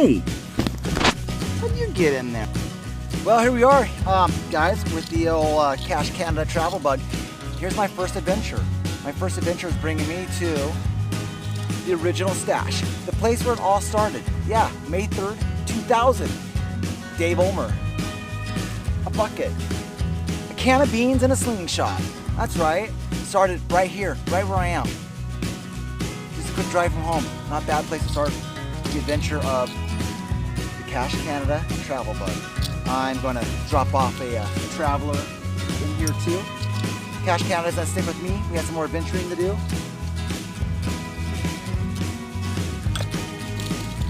Hey, how'd you get in there? Well, here we are, guys, with the old Cache Canada travel bug. Here's my first adventure. My first adventure is bringing me to the original stash, the place where it all started. Yeah, May 3rd, 2000. Dave Ulmer. A bucket, a can of beans, and a slingshot. That's right. Started right here, right where I am. Just a quick drive from home. Not a bad place to start the adventure of the Cache Canada travel bug. I'm going to drop off a traveler in here too. Cache Canada's going to stick with me. We have some more adventuring to do.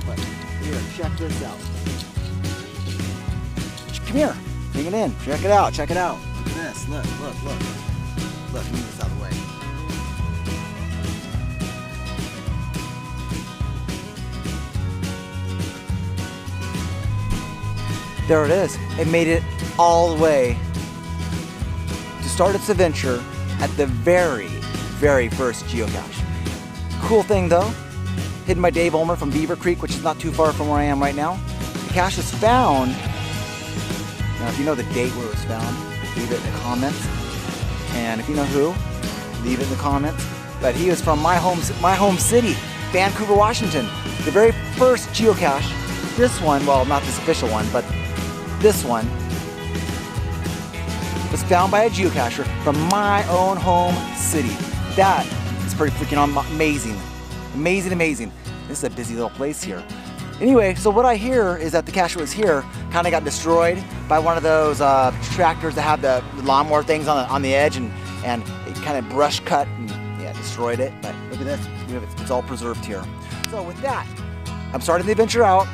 But here, check this out. Come here, bring it in. Check it out, check it out. Look at this, look. Look, move this out of the way. There it is. It made it all the way to start its adventure at the very, very first geocache. Cool thing though, hidden by Dave Ulmer from Beaver Creek, which is not too far from where I am right now. The cache was found. Now, if you know the date where it was found, leave it in the comments. And if you know who, leave it in the comments. But he was from my home city, Vancouver, Washington. The very first geocache, this one, well, not this official one, but this one, was found by a geocacher from my own home city. That is pretty freaking amazing. Amazing. This is a busy little place here. Anyway, so what I hear is that the cache was here kind of got destroyed by one of those tractors that have the lawnmower things on the edge, and it kind of brush cut and yeah, destroyed it. But look at this, it's all preserved here. So with that, I'm starting the adventure out.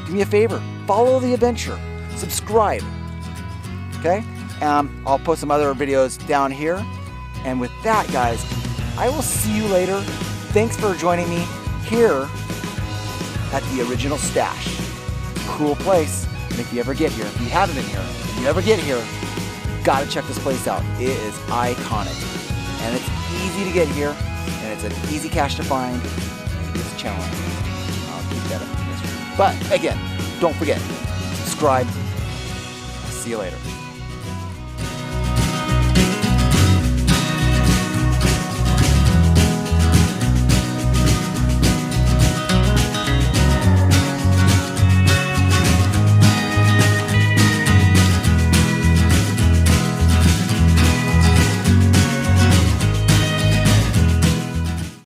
Do me a favor, follow the adventure, subscribe, okay? I'll post some other videos down here. And with that, guys, I will see you later. Thanks for joining me here at the original stash. Cool place. And if you ever get here, if you haven't been here, if you ever get here, you gotta check this place out. It is iconic. And it's easy to get here, and it's an easy cache to find, and it's challenging. I'll keep that up in the mystery. But again, don't forget, subscribe. See you later.